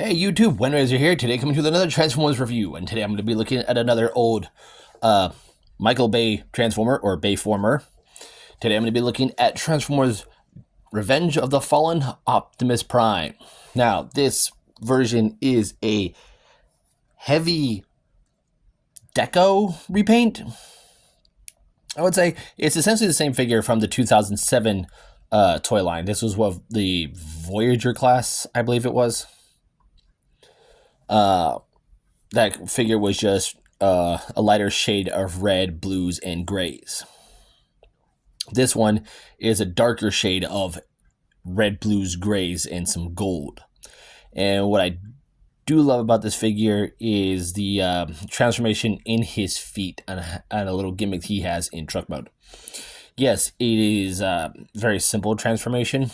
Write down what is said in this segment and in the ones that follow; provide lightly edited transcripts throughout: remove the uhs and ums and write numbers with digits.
Hey YouTube, Wendraiser here. Today coming to another Transformers review, and today I'm going to be looking at another old Michael Bay Transformer, or Bayformer. Today I'm going to be looking at Transformers Revenge of the Fallen Optimus Prime. Now, this version is a heavy deco repaint. I would say it's essentially the same figure from the 2007 toy line. This was one of the Voyager class, I believe it was. That figure was just a lighter shade of red, blues, and grays. This one is a darker shade of red, blues, grays, and some gold. And what I do love about this figure is the transformation in his feet and a little gimmick he has in truck mode. Yes, it is a very simple transformation,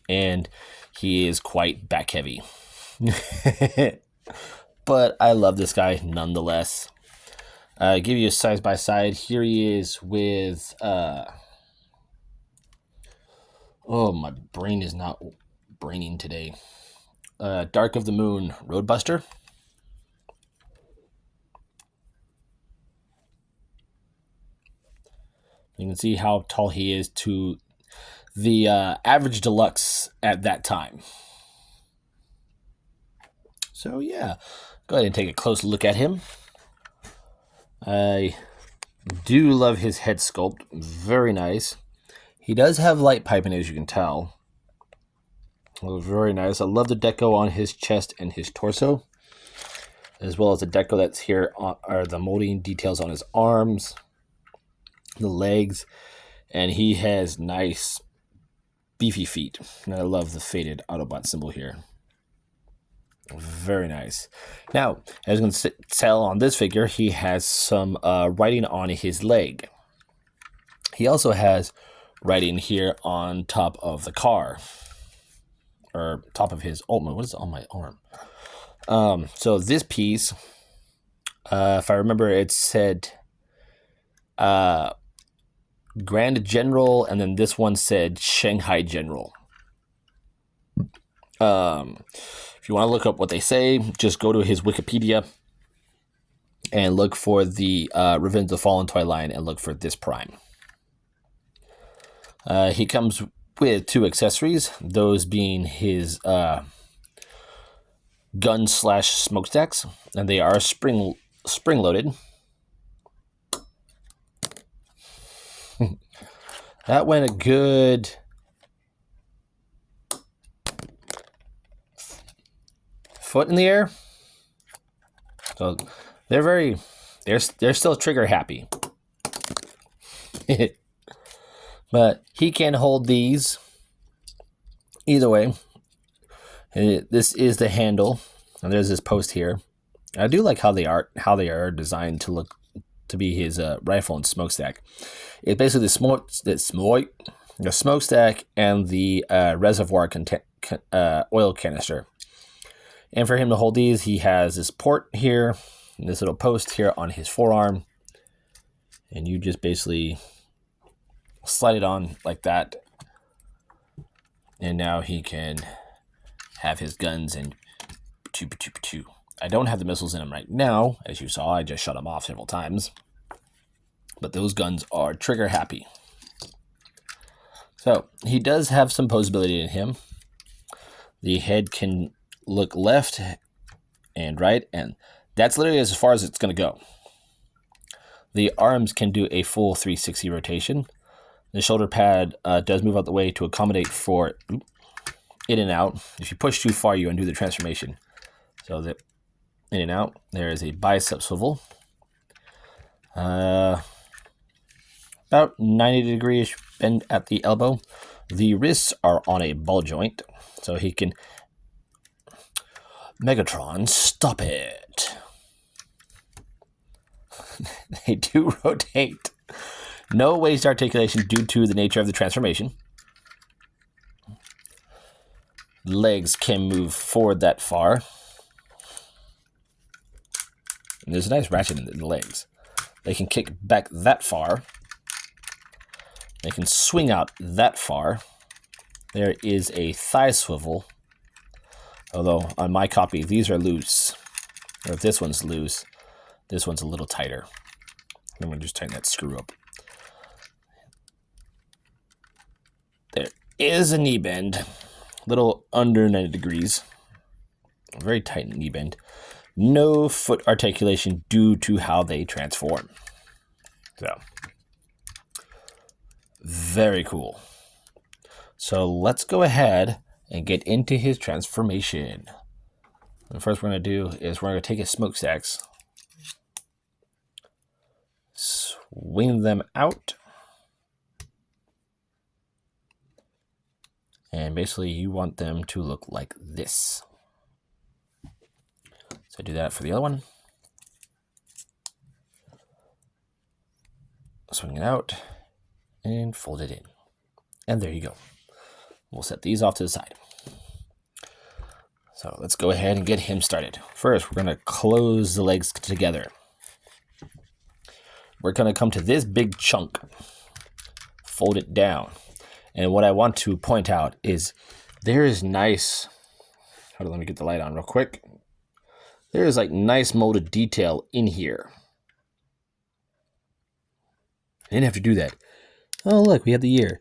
and he is quite back heavy. But I love this guy nonetheless. Give you a side by side. Here he is with oh, my brain is not braining today. Dark of the Moon Roadbuster. You can see how tall he is to the average deluxe at that time. So yeah, go ahead and take a close look at him. I do love his head sculpt. Very nice. He does have light piping, as you can tell. Very nice. I love the deco on his chest and his torso, as well as the deco that's here are the molding details on his arms, the legs, and he has nice beefy feet. And I love the faded Autobot symbol here. Very nice. Now, as you can tell on this figure, he has some writing on his leg. He also has writing here on top of the car, or top of his ultimate. What is on my arm? So this piece, if I remember, it said Grand General, and then this one said Shanghai General. If you want to look up what they say, just go to his Wikipedia and look for the Revenge of the Fallen toy line and look for this Prime. He comes with two accessories, those being his gun slash smokestacks, and they are spring loaded. That went a good foot in the air. So they're still trigger happy. But he can hold these either way. This is the handle, and there's this post here. I do like how they are designed to look to be his rifle and smokestack. It's basically the smokestack and the reservoir oil canister. And for him to hold these, he has this port here, and this little post here on his forearm. And you just basically slide it on like that. And now he can have his guns and I don't have the missiles in them right now. As you saw, I just shut them off several times. But those guns are trigger happy. So he does have some posability in him. The head can look left and right, and that's literally as far as it's going to go. The arms can do a full 360 rotation. The shoulder pad does move out the way to accommodate for in and out. If you push too far, you undo the transformation. So that in and out, there is a bicep swivel. About 90-degree bend at the elbow. The wrists are on a ball joint, so he can... Megatron, stop it. They do rotate. No waist articulation due to the nature of the transformation. Legs can move forward that far. And there's a nice ratchet in the legs. They can kick back that far. They can swing out that far. There is a thigh swivel Although on my copy, these are loose. Or if this one's loose, this one's a little tighter. I'm going to just tighten that screw up. There is a knee bend. A little under 90 degrees. A very tight knee bend. No foot articulation due to how they transform. So, very cool. So let's go ahead and get into his transformation. The first we're going to do is we're going to take his smokestacks, swing them out, and basically you want them to look like this. So do that for the other one. Swing it out and fold it in. And there you go. We'll set these off to the side. So let's go ahead and get him started. First, we're going to close the legs together. We're going to come to this big chunk, fold it down. And what I want to point out is there is nice, hold on, let me get the light on real quick. There is like nice molded detail in here. I didn't have to do that. Oh, look, we have the year.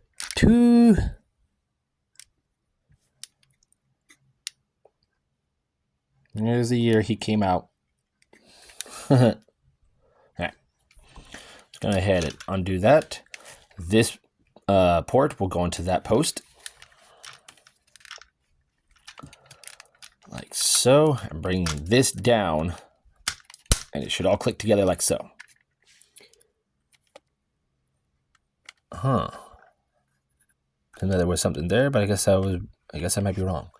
There's the year he came out. All right. Just go ahead and undo that. This port will go into that post. Like so. And bring this down. And it should all click together like so. Didn't know there was something there, but I guess I might be wrong.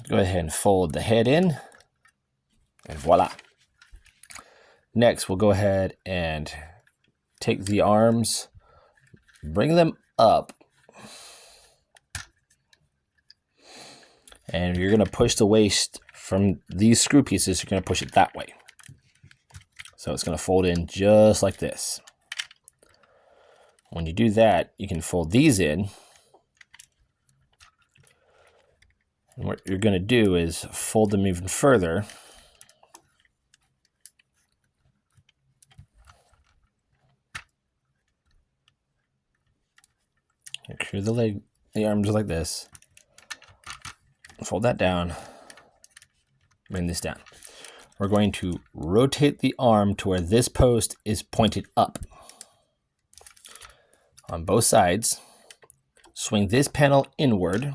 Go ahead and fold the head in, and voila. Next, we'll go ahead and take the arms, bring them up, and you're going to push the waist from these screw pieces. You're going to push it that way. So it's going to fold in just like this. When you do that, you can fold these in. And what you're going to do is fold them even further. Make sure the arms are like this. Fold that down. Bring this down. We're going to rotate the arm to where this post is pointed up. On both sides. Swing this panel inward.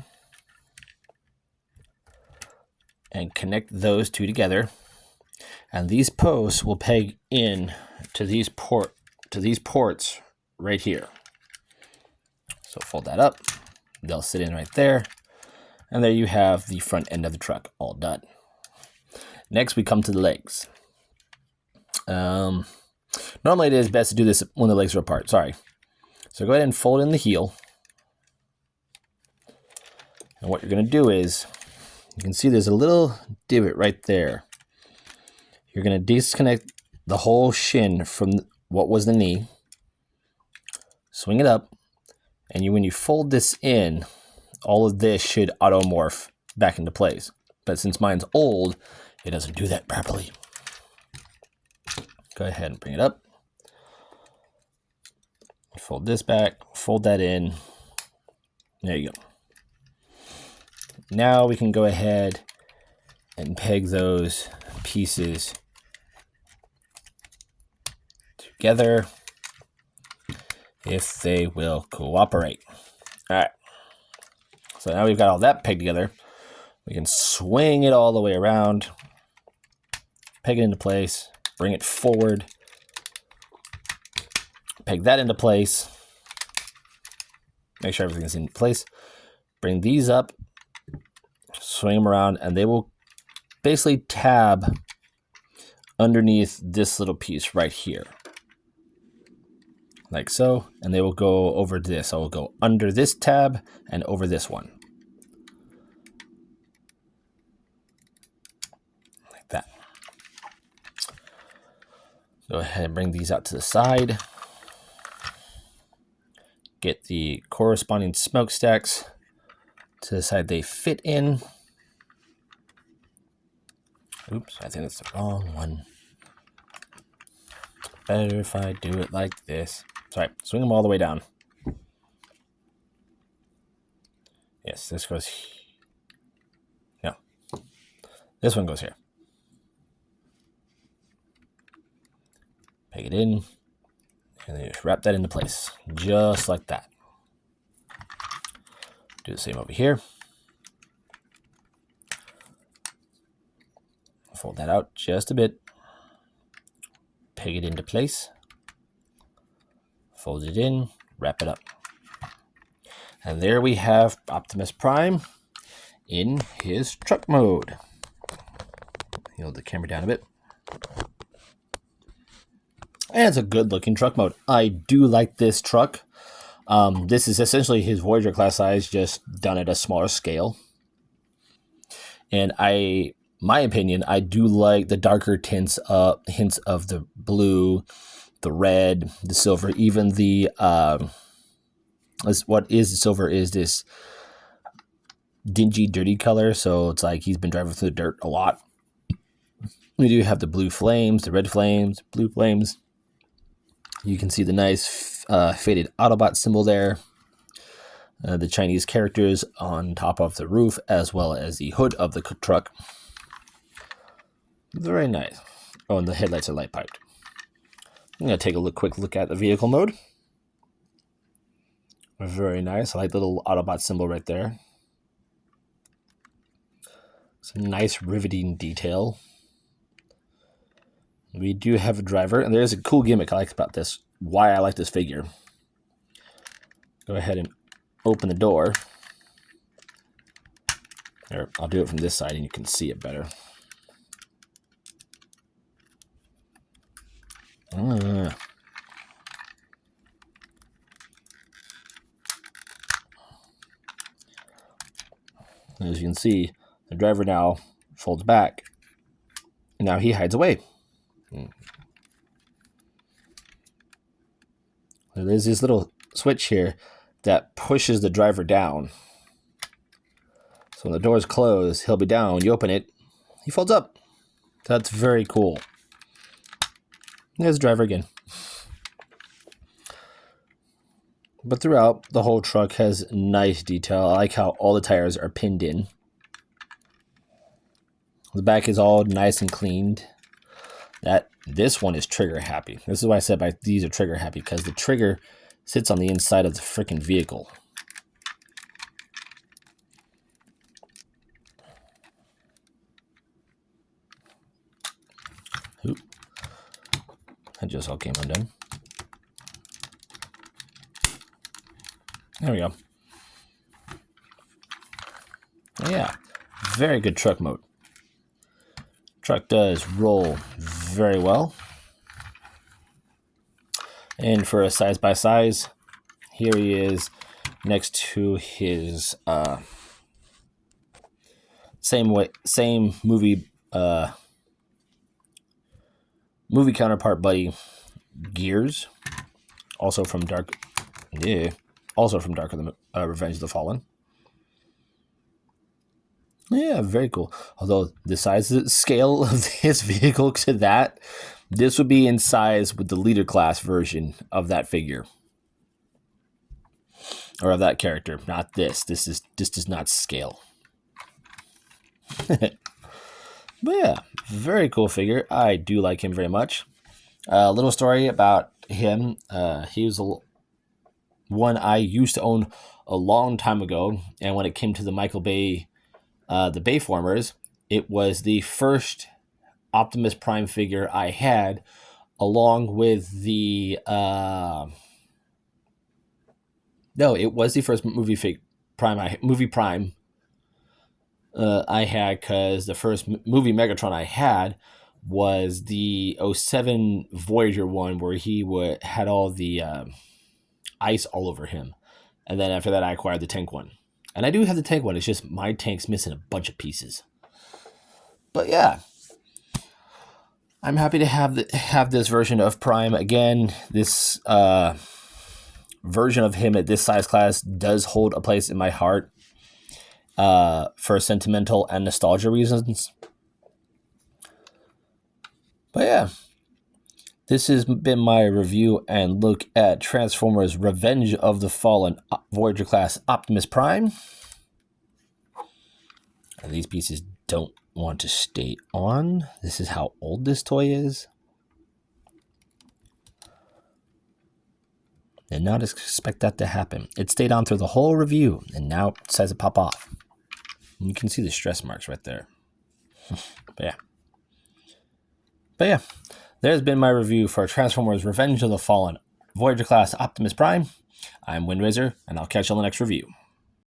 And connect those two together, and these posts will peg in to these ports right here. So fold that up, they'll sit in right there, and there you have the front end of the truck all done. Next, we come to the legs. Normally it is best to do this when the legs are apart. Sorry. So go ahead and fold in the heel, and what you're going to do is, you can see there's a little divot right there. You're going to disconnect the whole shin from what was the knee. Swing it up. And when you fold this in, all of this should automorph back into place. But since mine's old, it doesn't do that properly. Go ahead and bring it up. Fold this back. Fold that in. There you go. Now we can go ahead and peg those pieces together if they will cooperate. All right. So now we've got all that pegged together. We can swing it all the way around, peg it into place, bring it forward, peg that into place, make sure everything's in place, bring these up, swing them around, and they will basically tab underneath this little piece right here. Like so, and they will go over this. I will go under this tab and over this one. Like that. Go ahead and bring these out to the side. Get the corresponding smokestacks to the side they fit in. Oops, I think that's the wrong one. Better if I do it like this. Sorry, swing them all the way down. Yes, this goes. No, this one goes here. Peg it in, and then just wrap that into place, just like that. Do the same over here. Fold that out just a bit. Peg it into place. Fold it in, wrap it up. And there we have Optimus Prime in his truck mode. Hold the camera down a bit. And it's a good looking truck mode. I do like this truck. This is essentially his Voyager class size, just done at a smaller scale. And my opinion, I do like the darker hints of the blue, the red, the silver, even the what is the silver is this dingy, dirty color. So it's like he's been driving through the dirt a lot. We do have the blue flames, the red flames, blue flames. You can see the nice faded Autobot symbol there. The Chinese characters on top of the roof, as well as the hood of the truck. Very nice. Oh, and the headlights are light piped. I'm going to take a quick look at the vehicle mode. Very nice. I like the little Autobot symbol right there. Some nice riveting detail. We do have a driver, and there's a cool gimmick I like about this. Why I like this figure. Go ahead and open the door. There, I'll do it from this side, and you can see it better. As you can see, the driver now folds back, and now he hides away. There's this little switch here that pushes the driver down. So when the door's closed, he'll be down. When you open it, he folds up. That's very cool. There's the driver again. But throughout, the whole truck has nice detail. I like how all the tires are pinned in. The back is all nice and cleaned. This one is trigger happy. This is why I said these are trigger happy, because the trigger sits on the inside of the freaking vehicle. Oop. That just all came undone. There we go. Oh, yeah, very good truck mode. Truck does roll very well. And for a size by size, here he is next to his same movie counterpart buddy, Gears, also from Revenge of the Fallen. Yeah, very cool. Although the scale of his vehicle to that, this would be in size with the leader class version of that figure. Or of that character, not this. This does not scale. But yeah, very cool figure. I do like him very much. A little story about him. He was one I used to own a long time ago, and when it came to the Michael Bay, the Bayformers, it was the first Optimus Prime figure I had, along with the it was the first movie Prime I had, because the first movie Megatron I had was the 07 Voyager one, where he had all the ice all over him. And then after that, I acquired the tank one. And I do have the tank one. It's just my tank's missing a bunch of pieces. But yeah, I'm happy to have this version of Prime again. This version of him at this size class does hold a place in my heart for sentimental and nostalgia reasons. But yeah, this has been my review and look at Transformers Revenge of the Fallen Voyager class Optimus Prime. And these pieces don't want to stay on. This is how old this toy is. Did not expect that to happen. It stayed on through the whole review, and now it decides to pop off. And you can see the stress marks right there. But yeah, there's been my review for Transformers Revenge of the Fallen Voyager class Optimus Prime. I'm Windraiser, and I'll catch you on the next review.